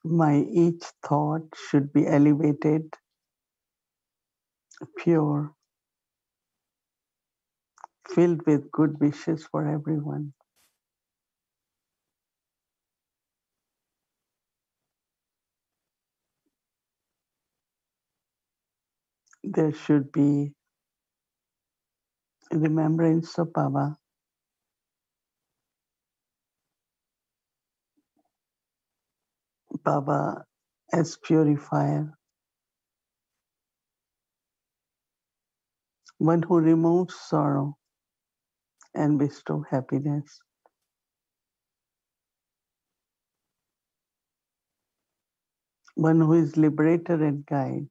My each thought should be elevated, pure, filled with good wishes for everyone. There should be remembrance of Baba, Baba as purifier, one who removes sorrow and bestows happiness. One who is liberator and guide.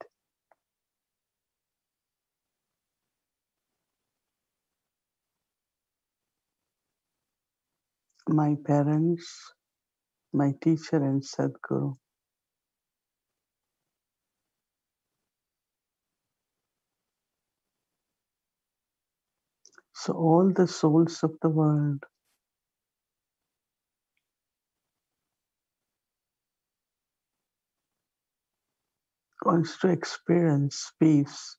My parents, my teacher and Sadguru. So all the souls of the world wants to experience peace,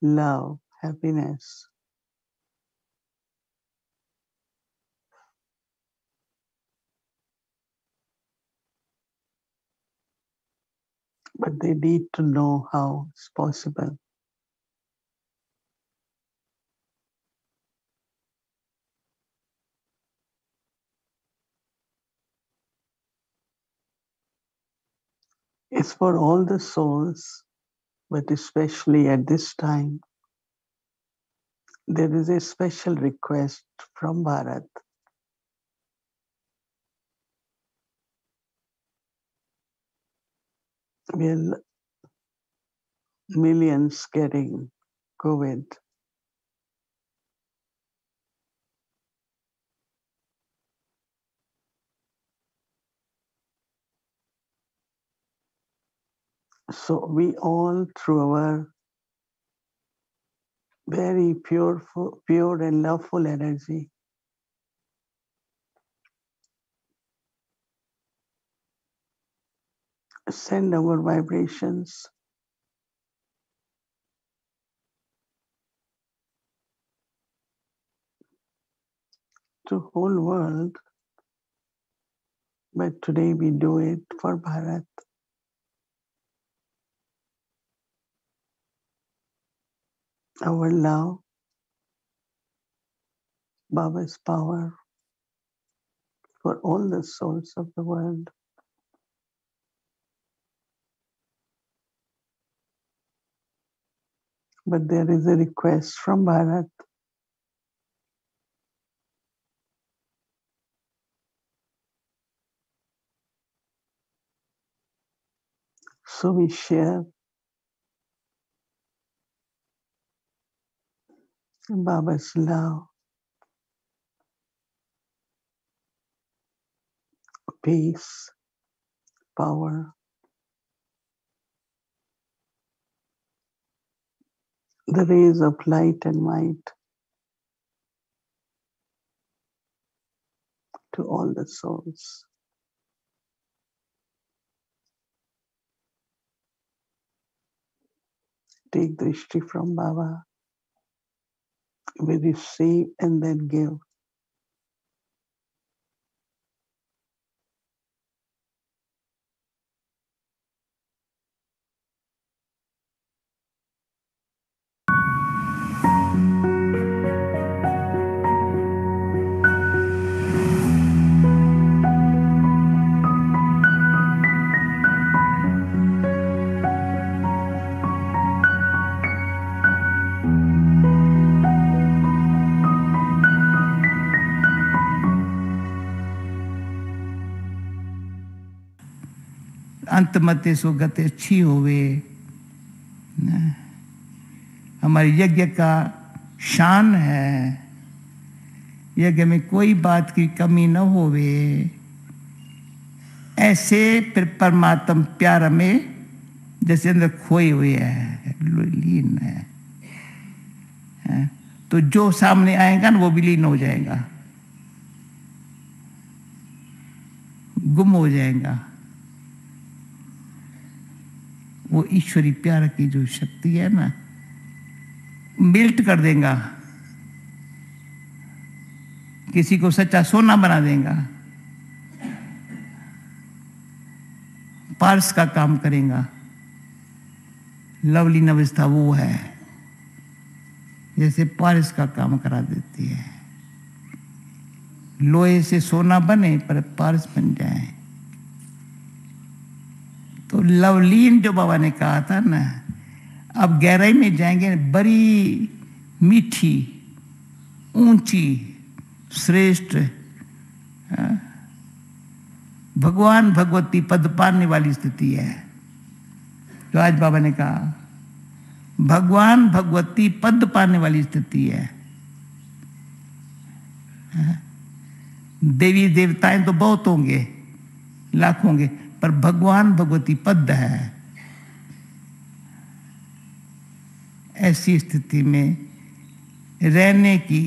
love, happiness. But they need to know how it's possible. It's for all the souls, but especially at this time, there is a special request from Bharat. Will millions getting COVID. So we all, through our very pure and loveful energy, send our vibrations to whole world. But today we do it for Bharat. Our love, Baba's power for all the souls of the world. But there is a request from Bharat. So we share Baba's love, peace, power, the rays of light and might to all the souls. Take drishti from Baba. We receive and then give. अंतमते सुगति अच्छी होवे। हमारे यज्ञ का शान है, यज्ञ में कोई बात की कमी न होवे। ऐसे फिर परमात्म प्यार में जैसे अंदर खोए हुए है, लीन है। तो जो सामने आएगा ना वो भी लीन हो जाएगा, गुम हो जाएगा। वो ईश्वरी प्यार की जो शक्ति है ना, मेल्ट कर देगा, किसी को सच्चा सोना बना देगा, पार्स का काम करेगा। लवली अवस्था वो है, जैसे पारस का काम करा देती है। लोहे से सोना बने पर पारस बन जाए। तो लवलीन जो बाबा ने कहा था ना, अब गहराई में जाएंगे, बड़ी मीठी, ऊंची, श्रेष्ठ, भगवान भगवती पद पाने वाली स्थिति है। जो आज बाबा ने कहा, भगवान भगवती पद पाने वाली स्थिति है। देवी देवताएं तो बहुत होंगे, लाख होंगे, पर भगवान भगवती पद है। ऐसी स्थिति में रहने की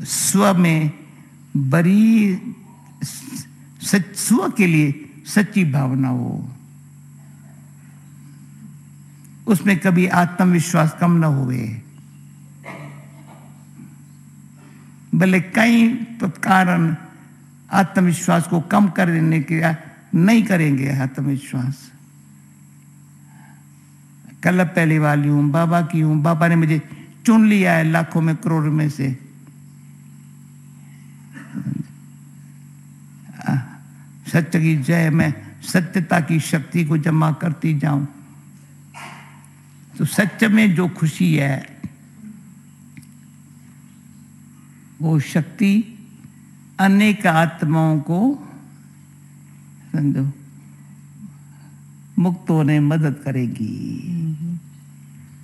स्व में बड़ी स्व के लिए सच्ची भावना हो, उसमें कभी आत्मविश्वास कम न हुए। भले कई कारण आत्मविश्वास को कम करने के नहीं करेंगे। आत्मविश्वास कल पहले वाली हूं, बाबा की हूं, बाबा ने मुझे चुन लिया है लाखों में करोड़ में से। सत्य की जय, मैं सत्यता की शक्ति को जमा करती जाऊं। तो सत्य में जो खुशी है, वो शक्ति अनेक आत्माओं को समझो मुक्त होने में मदद करेगी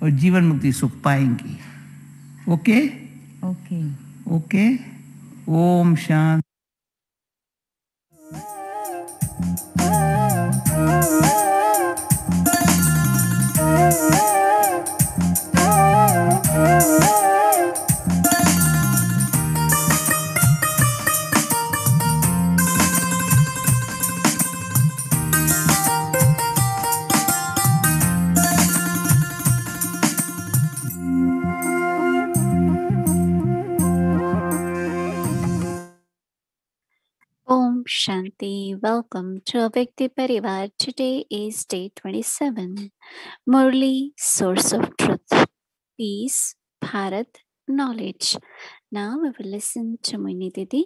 और जीवन मुक्ति सुख पाएंगी। Okay okay okay. Om Shanti. Om Shanti. Welcome to Avyakti Parivar. Today is day 27. Murli, Source of Truth. Peace, Bharat, Knowledge. Now we will listen to Mohini Didi.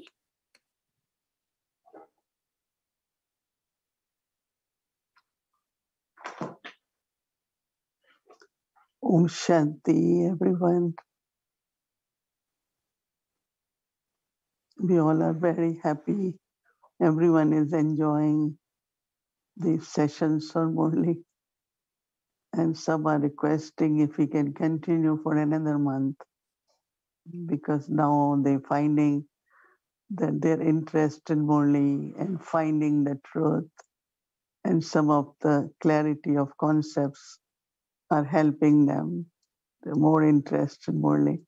Om Shanti, everyone. We all are very happy. Everyone is enjoying these sessions on Murli. And some are requesting if we can continue for another month, because now they're finding that their interest in Murli and finding the truth and some of the clarity of concepts are helping them. They're more interested in Murli.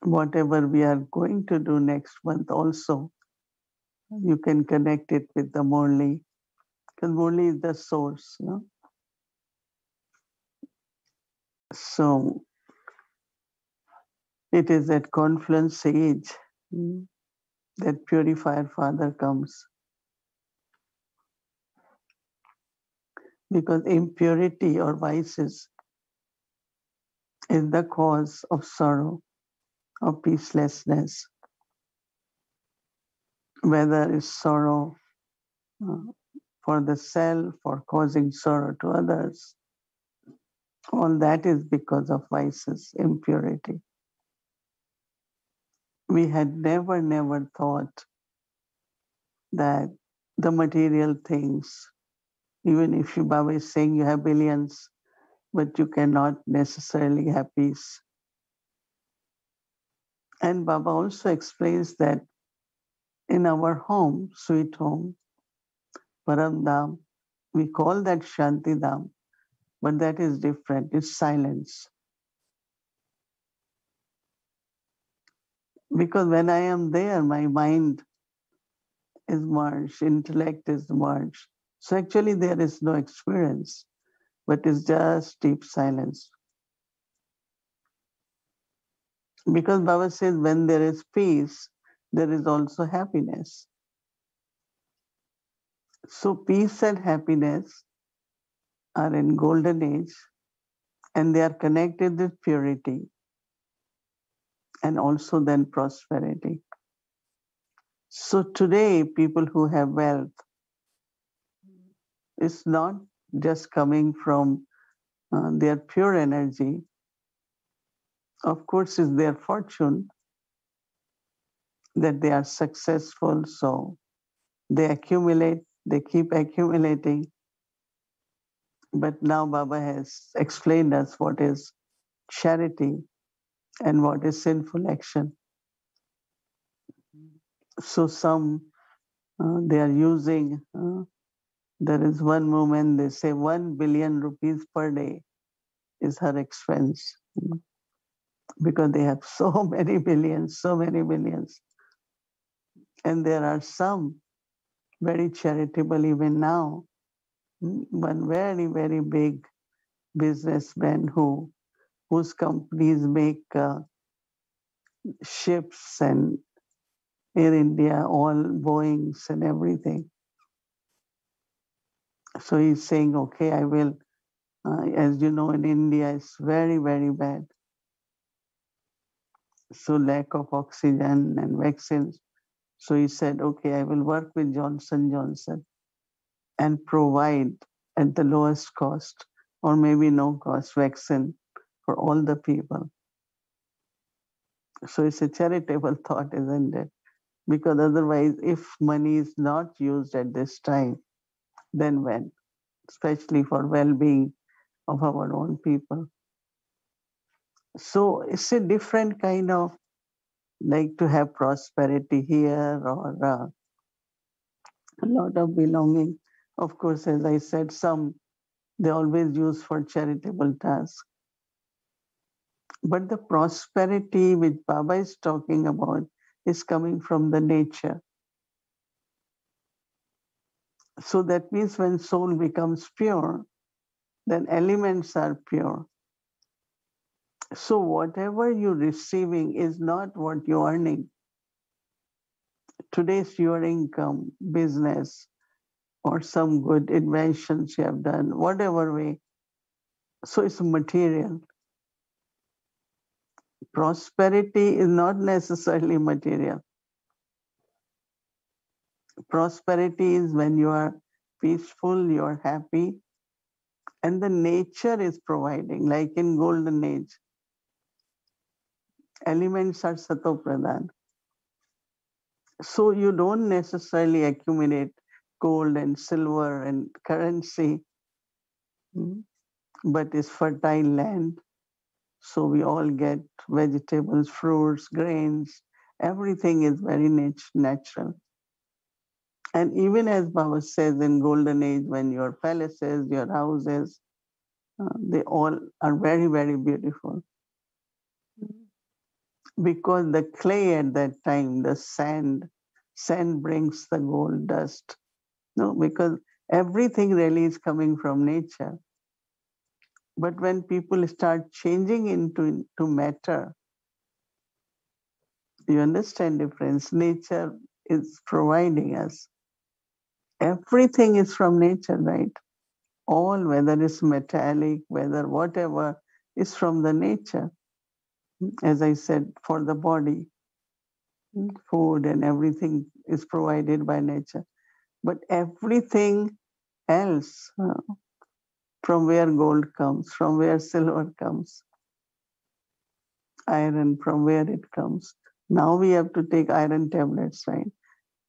Whatever we are going to do next month also, you can connect it with the Murli, because Murli is the source, no? So it is at confluence age that Purifier Father comes. Because impurity or vices is the cause of sorrow, of peacelessness. Whether it's sorrow for the self or causing sorrow to others, all that is because of vices, impurity. We had never thought that the material things, even if Baba is saying you have billions, but you cannot necessarily have peace. And Baba also explains that in our home, sweet home, Param Dham, we call that Shanti Dham, but that is different. It's silence. Because when I am there, my mind is merged, intellect is merged. So actually there is no experience, but it's just deep silence. Because Baba says when there is peace, there is also happiness. So peace and happiness are in golden age, and they are connected with purity and also then prosperity. So today, people who have wealth, it's not just coming from their pure energy. Of course, it's their fortune that they are successful. So they accumulate, they keep accumulating. But now Baba has explained us what is charity and what is sinful action. So some they are using, there is one woman, they say 1 billion rupees per day is her expense because they have so many billions, so many billions. And there are some very charitable even now. One very, very big businessman whose companies make ships and Air India, all Boeings and everything. So he's saying, okay, I will, as you know, in India, it's very, very bad. So lack of oxygen and vaccines. So he said, okay, I will work with Johnson Johnson and provide at the lowest cost or maybe no cost vaccine for all the people. So it's a charitable thought, isn't it? Because otherwise, if money is not used at this time, then when? Especially for well-being of our own people. So it's a different kind of like to have prosperity here or a lot of belonging. Of course, as I said, some they always use for charitable tasks. But the prosperity which Baba is talking about is coming from the nature. So that means when soul becomes pure, then elements are pure. So whatever you're receiving is not what you're earning. Today's your income, business, or some good inventions you have done, whatever way. So it's material. Prosperity is not necessarily material. Prosperity is when you are peaceful, you are happy, and the nature is providing, like in golden age. Elements are sato pradhan. So you don't necessarily accumulate gold and silver and currency, but it's fertile land. So we all get vegetables, fruits, grains. Everything is very natural. And even as Baba says in golden age, when your palaces, your houses, they all are very, very beautiful. Because the clay at that time, the sand brings the gold dust. No, because everything really is coming from nature. But when people start changing into matter, you understand difference. Nature is providing us. Everything is from nature, right? All, whether it's metallic, whether whatever, is from the nature. As I said, for the body, food and everything is provided by nature. But everything else, from where gold comes, from where silver comes, iron, from where it comes. Now we have to take iron tablets, right?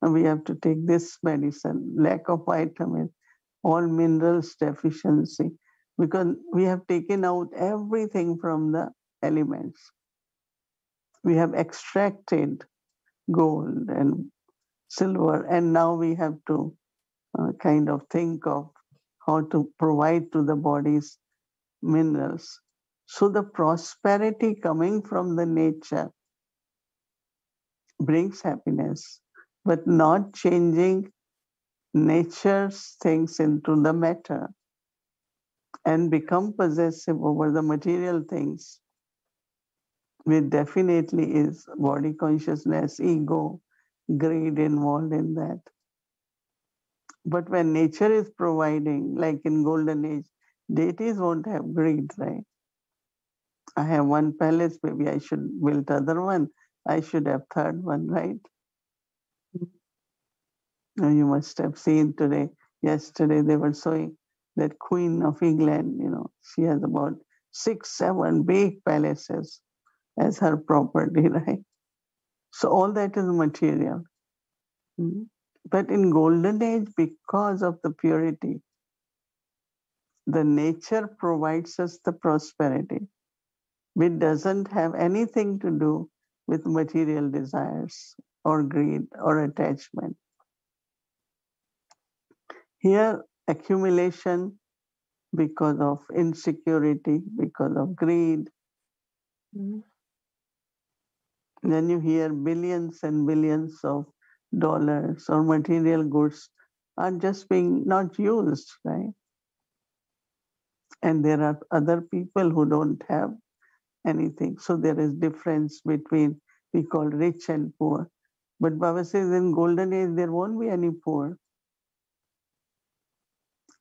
And we have to take this medicine, lack of vitamin, all minerals deficiency, because we have taken out everything from the elements. We have extracted gold and silver, and now we have to kind of think of how to provide to the body's minerals. So the prosperity coming from the nature brings happiness, but not changing nature's things into the matter and become possessive over the material things, which definitely is body consciousness, ego, greed involved in that. But when nature is providing, like in golden age, deities won't have greed, right? I have one palace, maybe I should build other one. I should have third one, right? Now you must have seen today, yesterday they were showing that Queen of England, she has about 6, 7 big palaces as her property, right? So all that is material. But in golden age, because of the purity, the nature provides us the prosperity, which doesn't have anything to do with material desires or greed or attachment. Here, accumulation because of insecurity, because of greed. Then you hear billions and billions of dollars or material goods are just being not used, right? And there are other people who don't have anything. So there is difference between we call rich and poor. But Baba says in golden age there won't be any poor.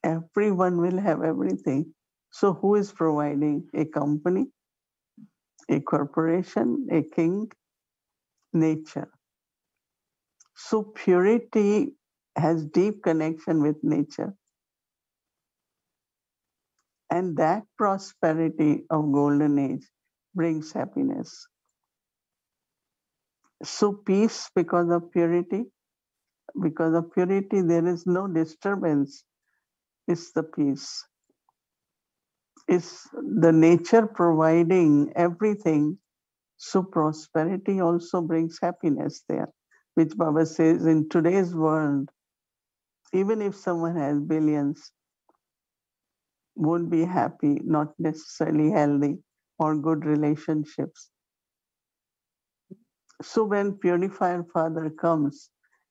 Everyone will have everything. So who is providing? A company, a corporation, a king, nature. So purity has deep connection with nature. And that prosperity of golden age brings happiness. So peace because of purity. Because of purity, there is no disturbance. It's the peace. It's the nature providing everything. So prosperity also brings happiness there, which Baba says in today's world, even if someone has billions, won't be happy, not necessarily healthy or good relationships. So when Purifier Father comes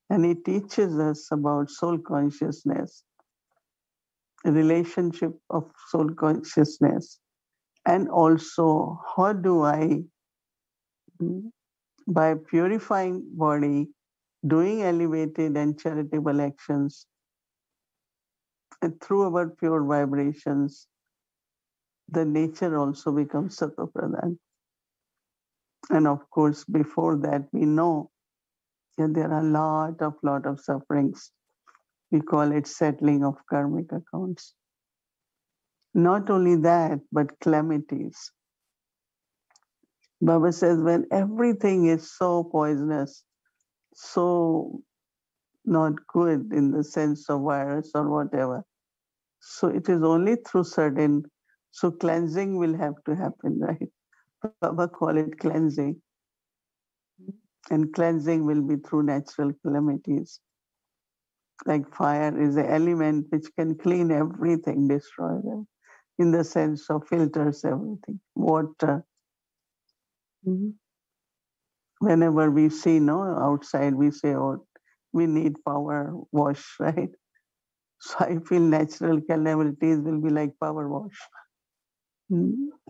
and he teaches us about soul consciousness, relationship of soul consciousness, and also how do I, by purifying body, doing elevated and charitable actions, and through our pure vibrations, the nature also becomes Sattva-pradhan. And of course, before that, we know that there are a lot of sufferings. We call it settling of karmic accounts. Not only that, but calamities. Baba says when everything is so poisonous, so not good in the sense of virus or whatever, so it is only through certain, so cleansing will have to happen, right? Baba call it cleansing. And cleansing will be through natural calamities. Like fire is an element which can clean everything, destroy them, in the sense of filters everything. Water. Whenever we see outside, we say, oh, we need power wash, right? So I feel natural calamities will be like power wash.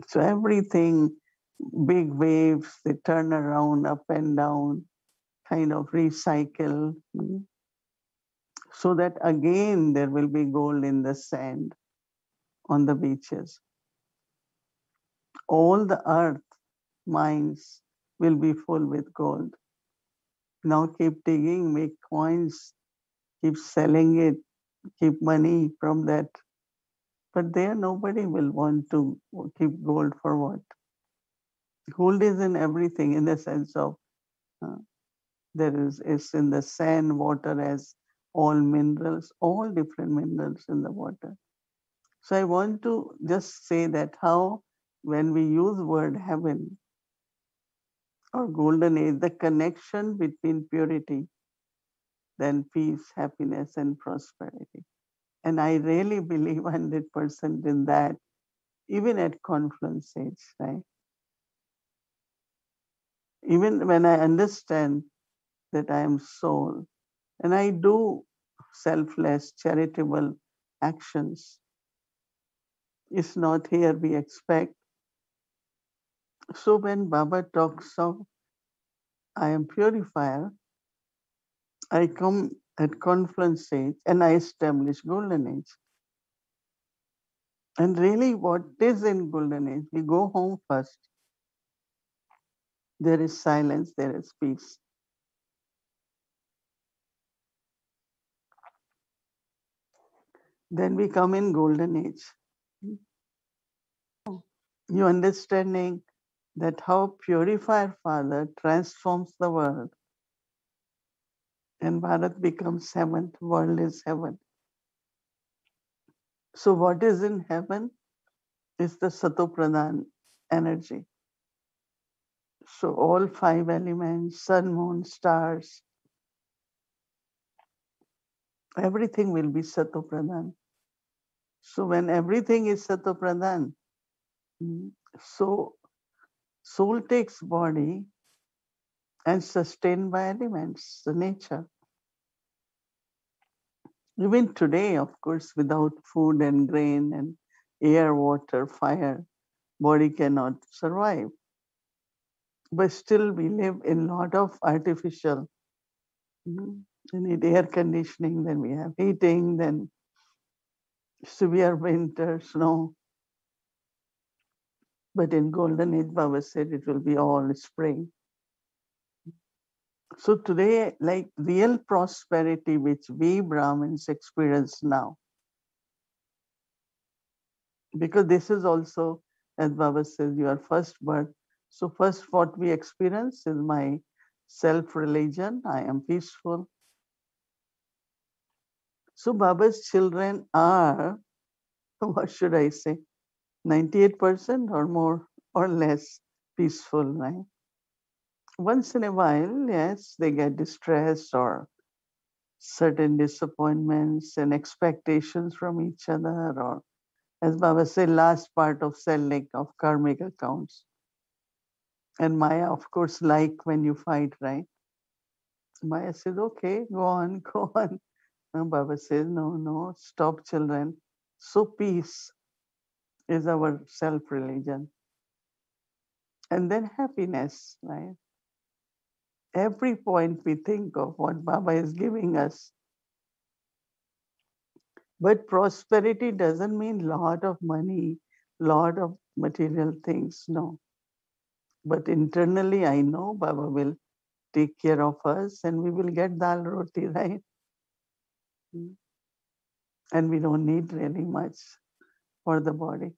So everything, big waves, they turn around, up and down, kind of recycle. So that again there will be gold in the sand on the beaches. All the earth mines will be full with gold. Now keep digging, make coins, keep selling it, keep money from that. But there nobody will want to keep gold for what? Gold is in everything in the sense of it's in the sand, water as all minerals, all different minerals in the water. So I want to just say that how when we use word heaven or golden age, the connection between purity, then peace, happiness, and prosperity. And I really believe 100% in that, even at confluence age, right? Even when I understand that I am soul, and I do selfless, charitable actions is not here we expect. So when Baba talks of I am purifier, I come at confluence age and I establish golden age. And really what is in golden age? We go home first. There is silence, there is peace. Then we come in golden age. You understanding that how purifier Father transforms the world. And Bharat becomes heaven, world is heaven. So what is in heaven is the Satopradhan energy. So all five elements, sun, moon, stars, everything will be Satopradhan. So when everything is Satopradhan, so soul takes body and sustained by elements, the nature. Even today, of course, without food and grain and air, water, fire, body cannot survive. But still we live in a lot of artificial. We need air conditioning, then we have heating, then severe winter, snow. But in golden age, Baba said it will be all spring. So today, like real prosperity which we Brahmins experience now, because this is also, as Baba says, your first birth. So first what we experience is my self-religion. I am peaceful. So Baba's children are, what should I say, 98% or more or less peaceful, right? Once in a while, yes, they get distressed or certain disappointments and expectations from each other, or as Baba said, last part of selling of karmic accounts. And Maya, of course, like when you fight, right? Maya says, okay, go on, go on. And Baba says, no, no, stop, children. So peace is our self-religion. And then happiness, right? Every point we think of what Baba is giving us. But prosperity doesn't mean lot of money, lot of material things, no. But internally, I know Baba will take care of us and we will get dal roti, right? And we don't need really much for the body.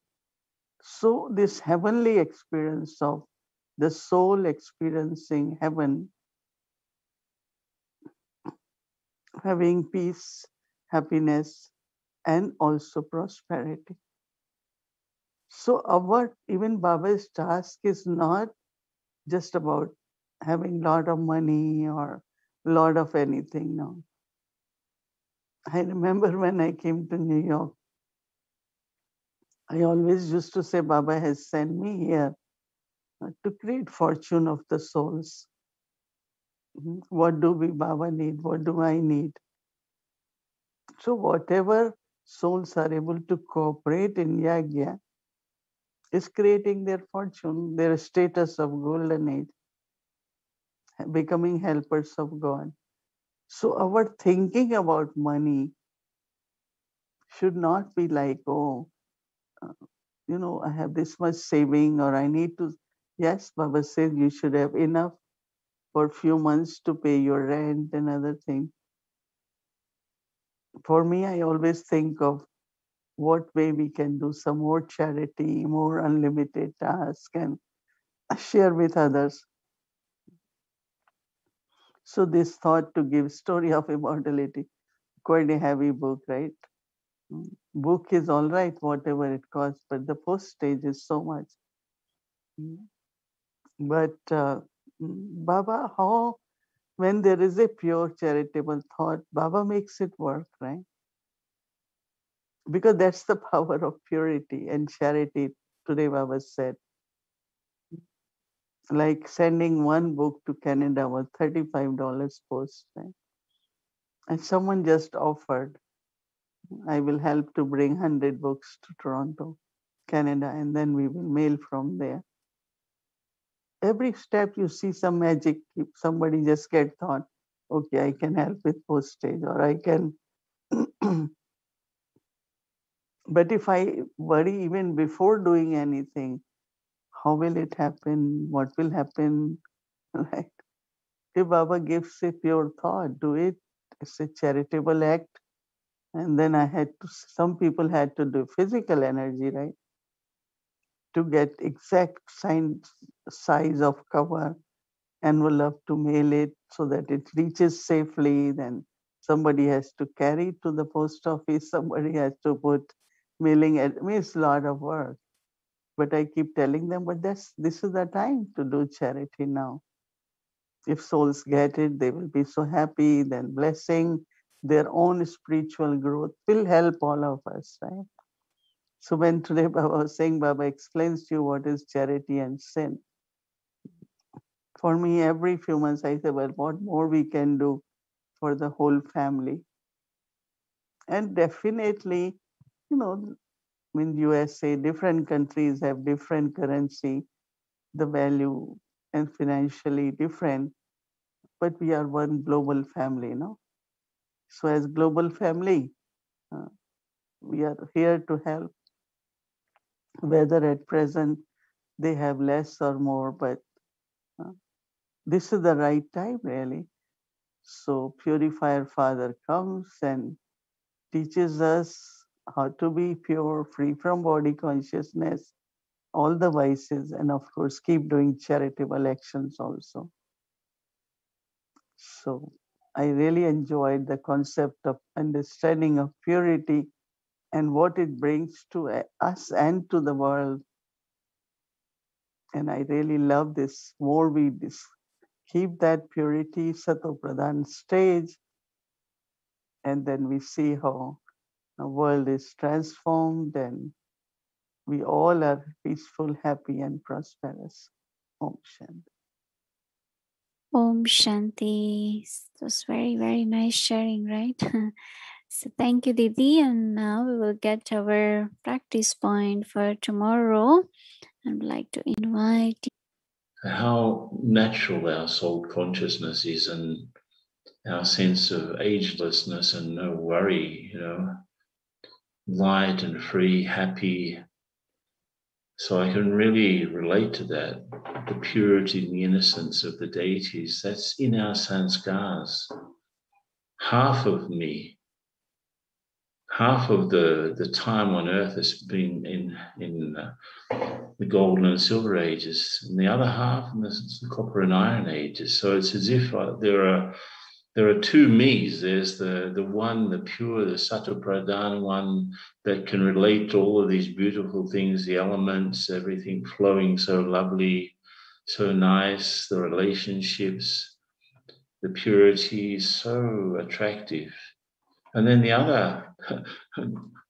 So this heavenly experience of the soul experiencing heaven, having peace, happiness, and also prosperity. So our, even Baba's task is not just about having lot of money or lot of anything, no. I remember when I came to New York, I always used to say Baba has sent me here to create fortune of the souls. What do we Baba need? What do I need? So whatever souls are able to cooperate in Yagya is creating their fortune, their status of golden age, becoming helpers of God. So our thinking about money should not be like, oh, uh, I have this much saving or I need to. Yes, Baba says you should have enough for a few months to pay your rent and other things. For me, I always think of what way we can do some more charity, more unlimited task and share with others. So this thought to give story of immortality, quite a heavy book, right? Book is all right, whatever it costs, but the postage is so much. But Baba, how, when there is a pure charitable thought, Baba makes it work, right? Because that's the power of purity and charity. Today Baba said, like sending one book to Canada was $35 post, right? And someone just offered, I will help to bring 100 books to Toronto, Canada, and then we will mail from there. Every step you see some magic. Somebody just get thought, okay, I can help with postage, or I can. But if I worry even before doing anything, how will it happen? What will happen? Right? If Baba gives a pure thought, do it. It's a charitable act. And then some people had to do physical energy, right? To get exact size of cover, envelope to mail it so that it reaches safely. Then somebody has to carry it to the post office. Somebody has to put mailing. I mean, it's a lot of work. But I keep telling them, but this is the time to do charity now. If souls get it, they will be so happy. Then blessing their own spiritual growth will help all of us, right? So when today Baba was saying, Baba explains to you what is charity and sin. For me, every few months I say, well, what more we can do for the whole family? And definitely, in USA, different countries have different currency, the value and financially different, but we are one global family, no? So as global family, uh, we are here to help, whether at present they have less or more, but uh, this is the right time, really. So Purifier Father comes and teaches us how to be pure, free from body consciousness, all the vices, and of course, keep doing charitable actions also. So I really enjoyed the concept of understanding of purity and what it brings to us and to the world. And I really love this. More we keep that purity, Sato Pradhan stage, and then we see how the world is transformed and we all are peaceful, happy, and prosperous. Om Shanti. Om Shanti. It was very, very nice sharing, right? So thank you, Didi. And now we will get our practice point for tomorrow. I'd like to invite how natural our soul consciousness is, and our sense of agelessness and no worry, light and free, happy. So I can really relate to that, the purity and the innocence of the deities. That's in our sanskars. Half of me, half of the time on earth has been in the golden and silver ages, and the other half in the copper and iron ages. So it's as if there are two me's. There's the one, the pure, the Sato Pradhan one that can relate to all of these beautiful things, the elements, everything flowing so lovely, so nice, the relationships, the purity is so attractive. And then the other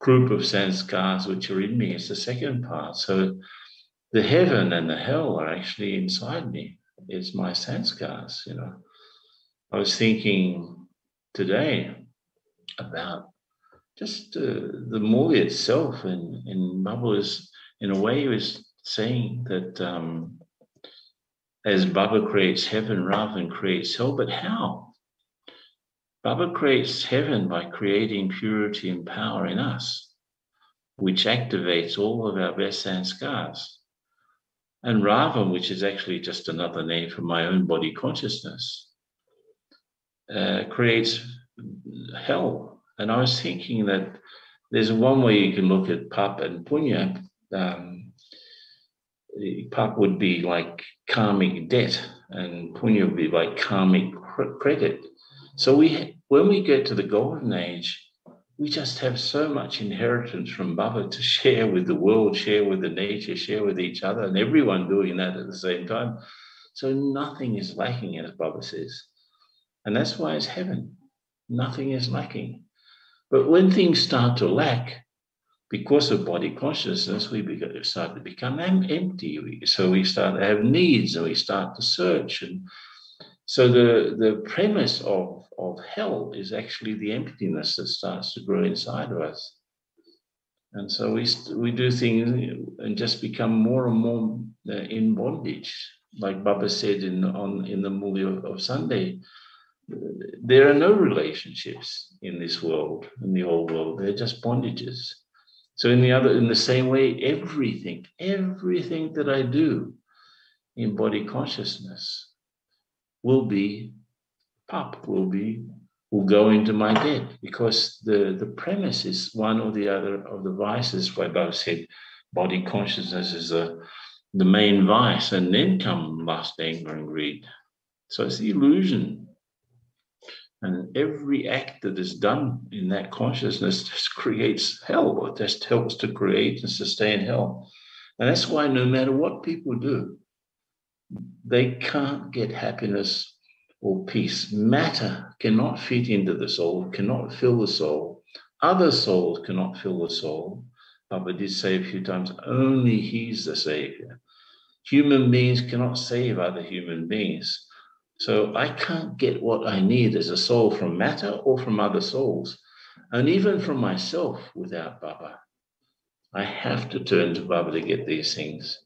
group of sanskars which are in me is the second part. So the heaven and the hell are actually inside me. It's my sanskars, I was thinking today about just the Murli itself, and Baba was, in a way, he was saying that as Baba creates heaven, Ravan creates hell, but how? Baba creates heaven by creating purity and power in us, which activates all of our best sanskars. And Ravan, which is actually just another name for my own body consciousness, creates hell. And I was thinking that there's one way you can look at Pap and Punya. Pap would be like karmic debt, and Punya would be like karmic credit. So when we get to the golden age, we just have so much inheritance from Baba to share with the world, share with the nature, share with each other, and everyone doing that at the same time. So nothing is lacking, as Baba says. And that's why it's heaven. Nothing is lacking. But when things start to lack, because of body consciousness, we start to become empty. So we start to have needs, and we start to search. And So the premise of hell is actually the emptiness that starts to grow inside of us. And so we do things and just become more and more in bondage. Like Baba said in the Murli of Sunday, there are no relationships in this world, in the old world. They're just bondages. So in the same way, everything that I do in body consciousness will be will go into my debt, because the premise is one or the other of the vices. Where Baba said body consciousness is the main vice, and then come lust, anger, and greed. So it's the illusion. And every act that is done in that consciousness just creates hell, or just helps to create and sustain hell. And that's why no matter what people do, they can't get happiness or peace. Matter cannot fit into the soul, cannot fill the soul. Other souls cannot fill the soul. Papa did say a few times, only he's the savior. Human beings cannot save other human beings. So I can't get what I need as a soul from matter or from other souls, and even from myself without Baba. I have to turn to Baba to get these things.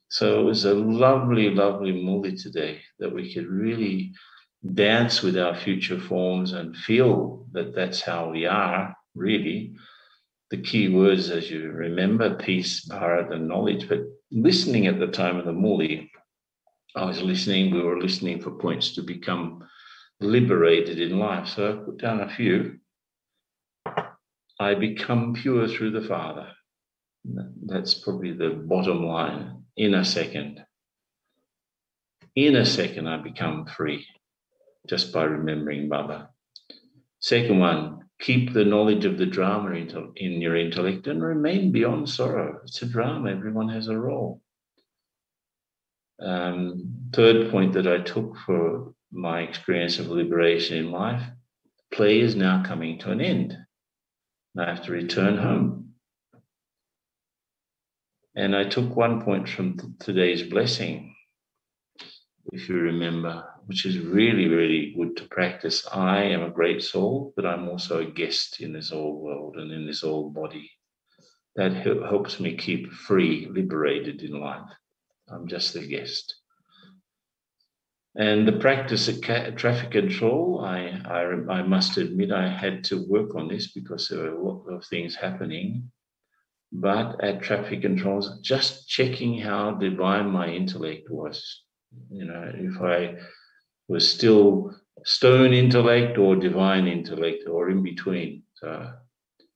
So it was a lovely, lovely Murli today, that we could really dance with our future forms and feel that that's how we are, really. The key words, as you remember, peace, bharat, and knowledge. But listening at the time of the Murli, we were listening for points to become liberated in life. So I put down a few. I become pure through the Father. That's probably the bottom line. In a second. In a second, I become free just by remembering Baba. Second one, keep the knowledge of the drama in your intellect and remain beyond sorrow. It's a drama. Everyone has a role. Third point that I took for my experience of liberation in life, play is now coming to an end. I have to return home. And I took one point from today's blessing, if you remember, which is really, really good to practice. I am a great soul, but I'm also a guest in this old world and in this old body. That helps me keep free, liberated in life. I'm just a guest. And the practice of traffic control, I must admit I had to work on this because there were a lot of things happening. But at traffic controls, just checking how divine my intellect was. You know, if I was still stone intellect or divine intellect or in between. So,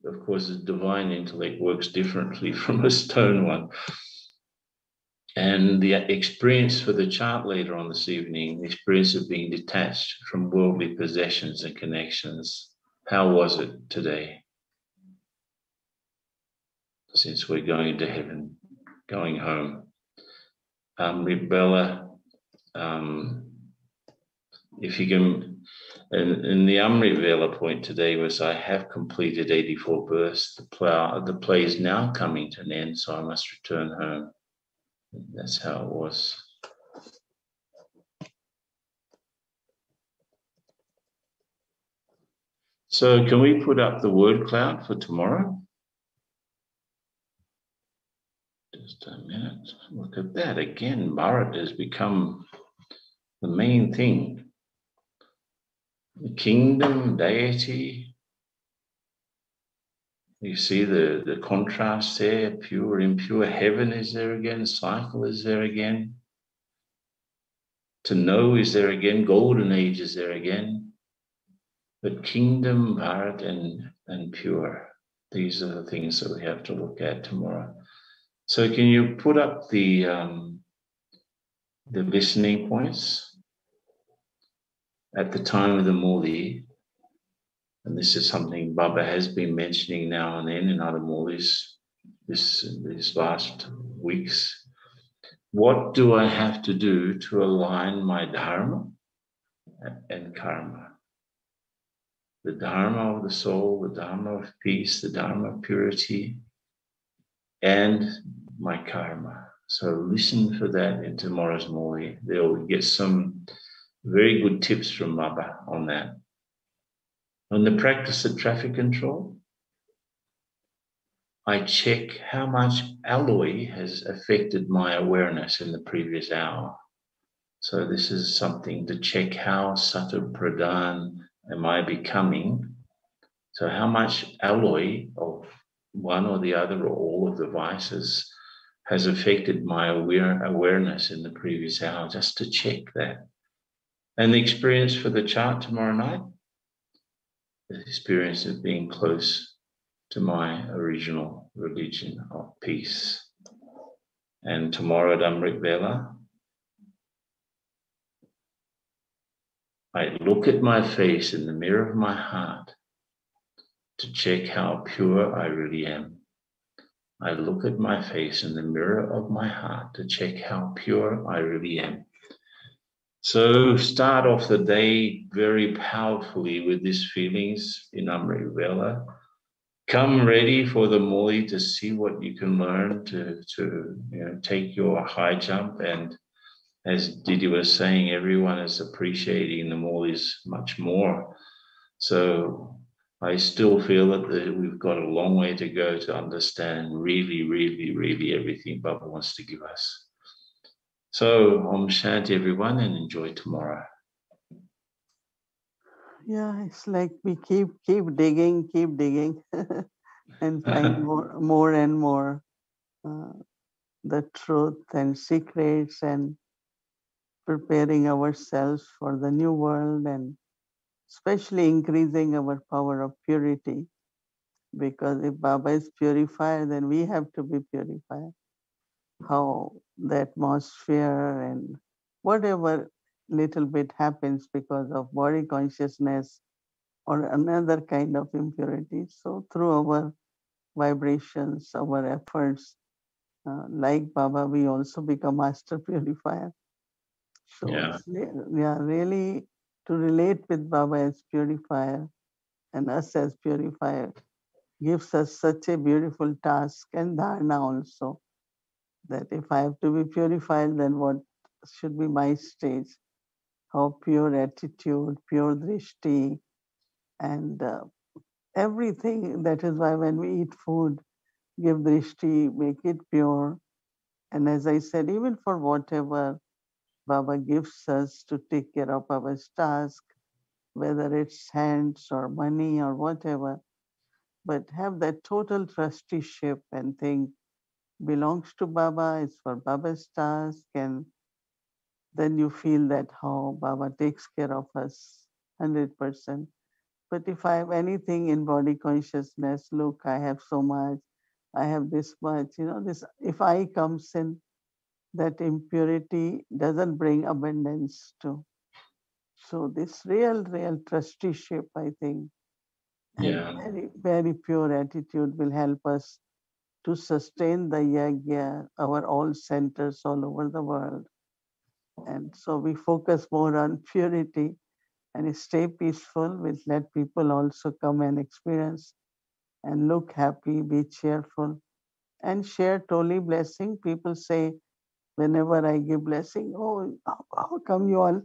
of course, the divine intellect works differently from a stone one. And the experience for the chant later on this evening, the experience of being detached from worldly possessions and connections. How was it today? Since we're going to heaven, going home. Bella, if you can, and the Amrit Vela point today was, I have completed 84 births. The play is now coming to an end, so I must return home. That's how it was. So can we put up the word cloud for tomorrow? Just a minute. Look at that. Again, Bharat has become the main thing. The kingdom, deity. You see the contrast there, pure, impure. Heaven is there again. Cycle is there again. To know is there again. Golden age is there again. But kingdom, Bharat, and pure. These are the things that we have to look at tomorrow. So can you put up the listening points at the time of the Murli? And this is something Baba has been mentioning now and then in other Murlis these last weeks. What do I have to do to align my dharma and karma? The dharma of the soul, the dharma of peace, the dharma of purity, and my karma. So listen for that in tomorrow's Murli. They'll get some Very good tips from Baba on that. On the practice of traffic control, I check how much alloy has affected my awareness in the previous hour. So this is something to check how Sattva Pradhan am I becoming. So how much alloy of one or the other or all of the vices has affected my awareness in the previous hour, just to check that. And the experience for the chart tomorrow night, the experience of being close to my original religion of peace. And tomorrow at Amrit Vela, I look at my face in the mirror of my heart to check how pure I really am. I look at my face in the mirror of my heart to check how pure I really am. So start off the day very powerfully with these feelings in Amrit Vela. Come ready for the Murli to see what you can learn to take your high jump. And as Didi was saying, everyone is appreciating the Murlis much more. So I still feel that we've got a long way to go to understand really, really, really everything Baba wants to give us. So Om Shanti everyone, and enjoy tomorrow. Yeah, it's like we keep digging and find more and more the truth and secrets, and preparing ourselves for the new world, and especially increasing our power of purity. Because if Baba is purifier, then we have to be purified. How the atmosphere and whatever little bit happens because of body consciousness or another kind of impurity. So through our vibrations, our efforts, like Baba, we also become master purifier. So Yeah. it's really to relate with Baba as purifier and us as purifier gives us such a beautiful task and dharana also, that if I have to be purified, then what should be my stage? How pure attitude, pure drishti, and everything. That is why when we eat food, give drishti, make it pure. And as I said, even for whatever Baba gives us to take care of our task, whether it's hands or money or whatever, but have that total trusteeship and think belongs to Baba, it's for Baba's task, and then you feel that how Baba takes care of us 100%. But if I have anything in body consciousness, look, I have so much, I have this much, this, if I comes in, that impurity doesn't bring abundance too. So this real trusteeship, I think, and very, very pure attitude will help us to sustain the yagya, our all centers all over the world. And so we focus more on purity and stay peaceful, which let people also come and experience and look happy, be cheerful, and share Toli blessing. People say, whenever I give blessing, oh, how come you all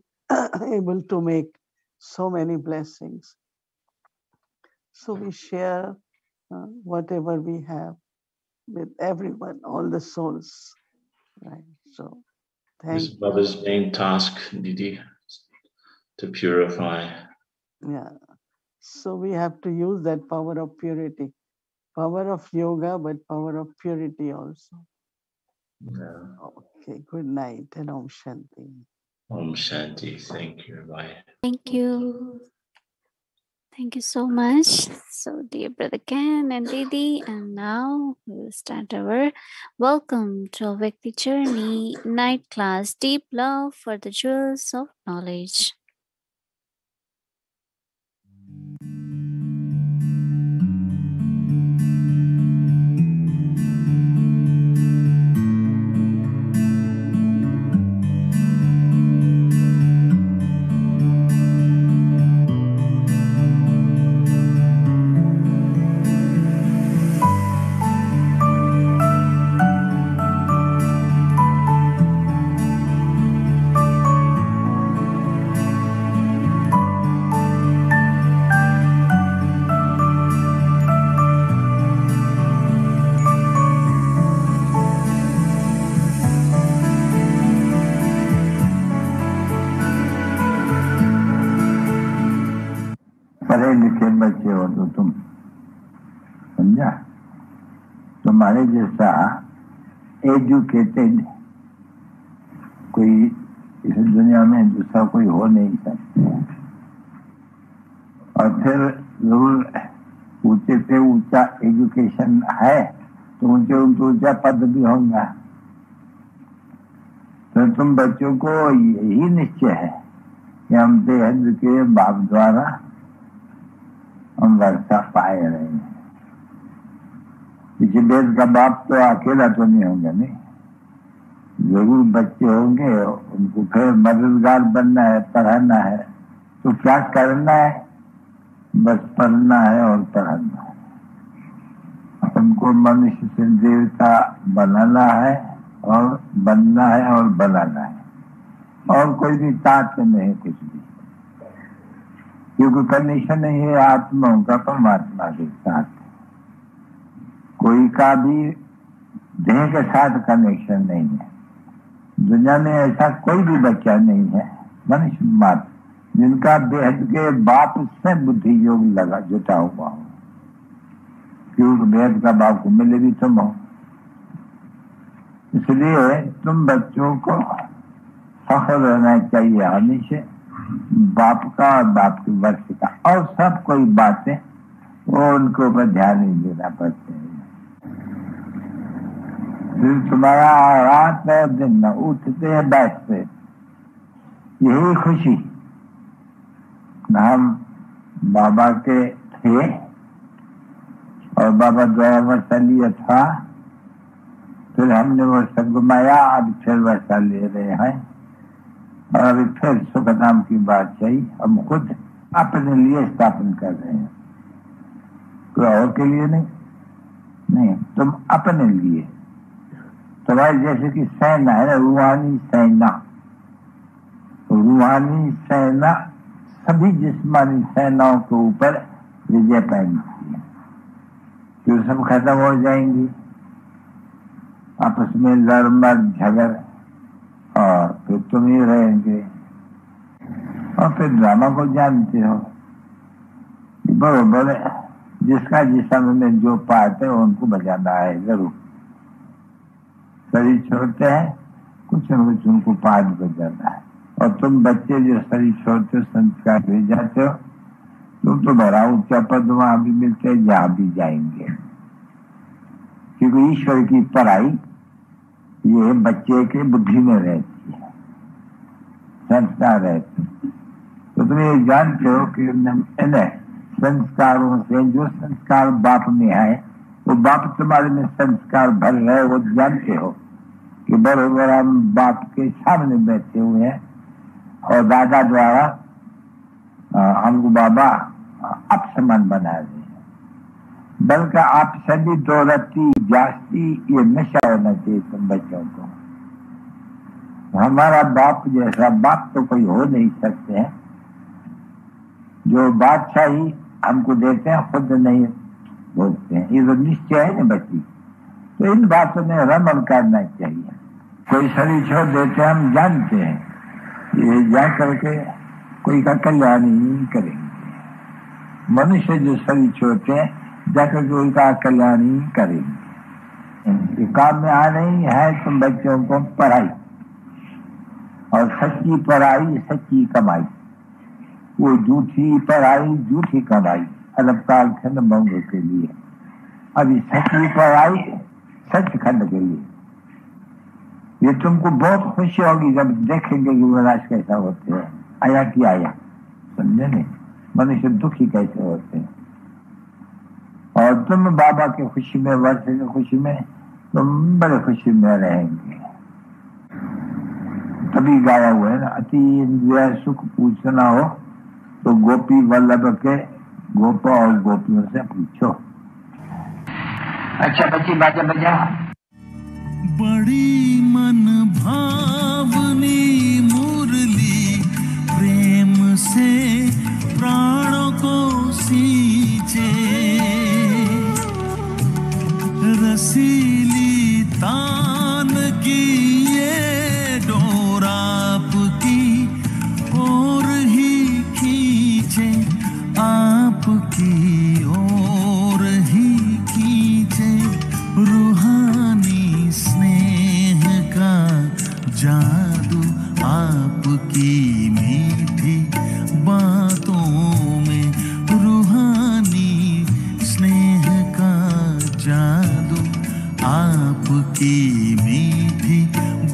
able to make so many blessings? So we share whatever we have with everyone, all the souls, right? So This thank is you. Baba's main task, Didi, to purify. Yeah. So we have to use that power of purity, power of yoga, but power of purity also. Yeah. Okay, good night and Om Shanti. Om Shanti. Thank you. Bye. Thank you. Thank you so much. So, dear Brother Ken and Didi, and now we will start our Welcome to a Vyakti Journey night class, Deep Love for the Jewels of Knowledge. पढ़े लिखे बच्चे हो तो तुम, समझा, तुम्हारे जैसा educated कोई इस दुनिया में दूसरा कोई हो नहीं सकता। और फिर जरूर ऊंचे से ऊंचा एजुकेशन है तो ऊंचे ऊंचा पद भी होगा। तो तुम बच्चों को यही निश्चय है कि हम बेहद के बाप द्वारा हम वर्षा पाए रहे हैं। किसी बेद का बाप तो अकेला तो नहीं होगा, नहीं, जरूर बच्चे होंगे, उनको फिर मददगार बनना है, पढ़ाना है। तो क्या करना है? बस पढ़ना है और पढ़ाना है। उनको मनुष्य से देवता बनाना है और बनना है और बनाना है, और कोई भी ताकत नहीं कुछ भी, क्योंकि कंडीशन है आत्माओं का परमात्मा के साथ। कोई का भी देह के साथ कनेक्शन नहीं है। दुनिया में ऐसा कोई भी बच्चा नहीं है मनुष्य मात्र जिनका बेहद के बाप से बुद्धि योग लगा जुटा हुआ हो, क्योंकि बेहद का बाप को मिले भी तुम हो। इसलिए तुम बच्चों को फख्र रहना चाहिए हमेशा बाप का और बाप के वर्ष का, और सब कोई बातें वो उनके ऊपर ध्यान नहीं देना पड़ते हैं। फिर तुम्हारा रात है दिन में उठते हैं बैठते, यही खुशी। हम बाबा के थे और बाबा द्वारा वर्षा लिया था, फिर हमने वर्षा घुमाया, अब फिर वर्षा ले रहे हैं, और अभी फिर सुखधाम की बात चाहिए। हम खुद अपने लिए स्थापन कर रहे हैं, कोई और के लिए नहीं, नहीं, तुम अपने लिए। तुम्हारे जैसे कि सेना है ना, रूहानी सेना, रूहानी सेना सभी जिस्मानी सेनाओं के ऊपर विजय पाएंगी, फिर सब खत्म हो जाएंगी, आपस में लड़ मर झगड़, और फिर तुम ही रहेंगे। और फिर ड्रामा को जानते हो, बरोबर जिसका जिस समय में जो पार्ट है उनको बजाना है जरूर। शरीर छोड़ते हैं, कुछ न कुछ उनको पाठ बजाना है। और तुम बच्चे जो शरीर छोड़ते हो, संस्कार भेज जाते हो, तुम तो बड़ा ऊंचा पद वहां भी मिलते हैं जहां भी जाएंगे, क्योंकि ईश्वर की पढ़ाई ये बच्चे के बुद्धि में रहती है, संस्कार रहते। तो तुम ये जानते हो कि इन संस्कारों से जो संस्कार बाप में है, वो बाप तुम्हारे में संस्कार भर रहे, वो जानते हो कि बराबर हम बाप के सामने बैठे हुए हैं, और दादा द्वारा हमको बाबा अपसमान बना रहे हैं। बल्कि आप सभी दौलती जास्ती ये नशा होना चाहिए तुम बच्चों को। हमारा बाप जैसा बाप तो कोई हो नहीं सकते हैं, जो बादशाही हमको देते हैं खुद नहीं बोलते हैं, ये तो निश्चय है ना बच्ची। तो इन बातों में रमन करना चाहिए। कोई शरीर छोड़ देते हैं, हम जानते हैं ये जा करके कोई का कल्याण नहीं करेंगे। मनुष्य जो शरीर छोड़ते हैं जाकर के उनका कल्याण ही करेंगे। काम में आ रही है तुम बच्चों को पढ़ाई, और सच्ची पढ़ाई सच्ची कमाई, वो झूठी पढ़ाई झूठी कमाई, अल्पकाल खंड मंगों के लिए। अभी सच्ची पढ़ाई सचखंड के लिए। ये तुमको बहुत खुशी होगी जब देखेंगे कि विनाश कैसा होते हैं, आया कि आया, समझे नहीं, मनुष्य दुखी कैसे होते हैं। और तुम बाबा की खुशी में, वर्ष की खुशी में तुम बड़े खुशी में रहेंगे। तभी गाया हुआ है ना, अति इंद्रिय सुख पूछना हो तो गोपी वल्लभ के गोपा और गोपियों से पूछो। अच्छा बच्ची बाजा बजा। बड़ी मन भावनी मुरली प्रेम से प्राणों को सींचे, रसीली तान की ये डोर आपकी और ही खींचे। आप की ओर ही खींचे रूहानी स्नेह का जादू आपकी मीठी बातों में रूहानी स्नेह का जादू आपकी मीठी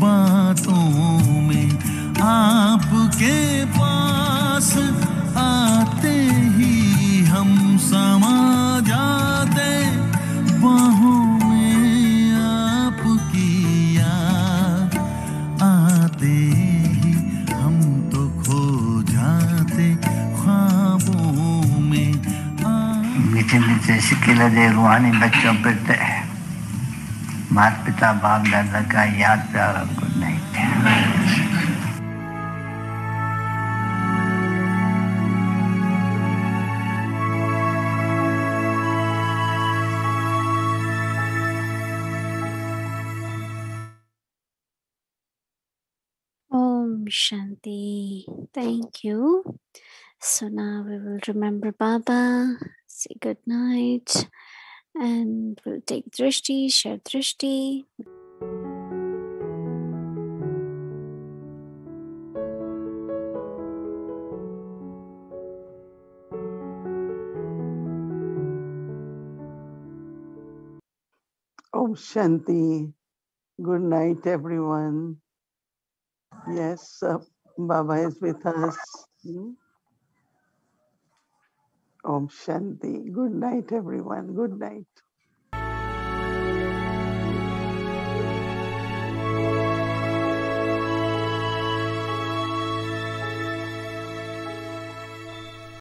बातों में आपके पास आते ही हम समा जाते बाहों में आपकी याद आते ही हम तो खो जाते ख्वाबों में मीठे मीठे सिक्के दे रूहानी बच्चों पर माता पिता बाप दादा का याद प्यार और good night. Om Shanti. Thank you. So now we will remember Baba, say good night, and we'll take Drishti, share Drishti. Om Shanti. Good night, everyone. Yes, Baba is with us. Om Shanti. Good night, everyone. Good night.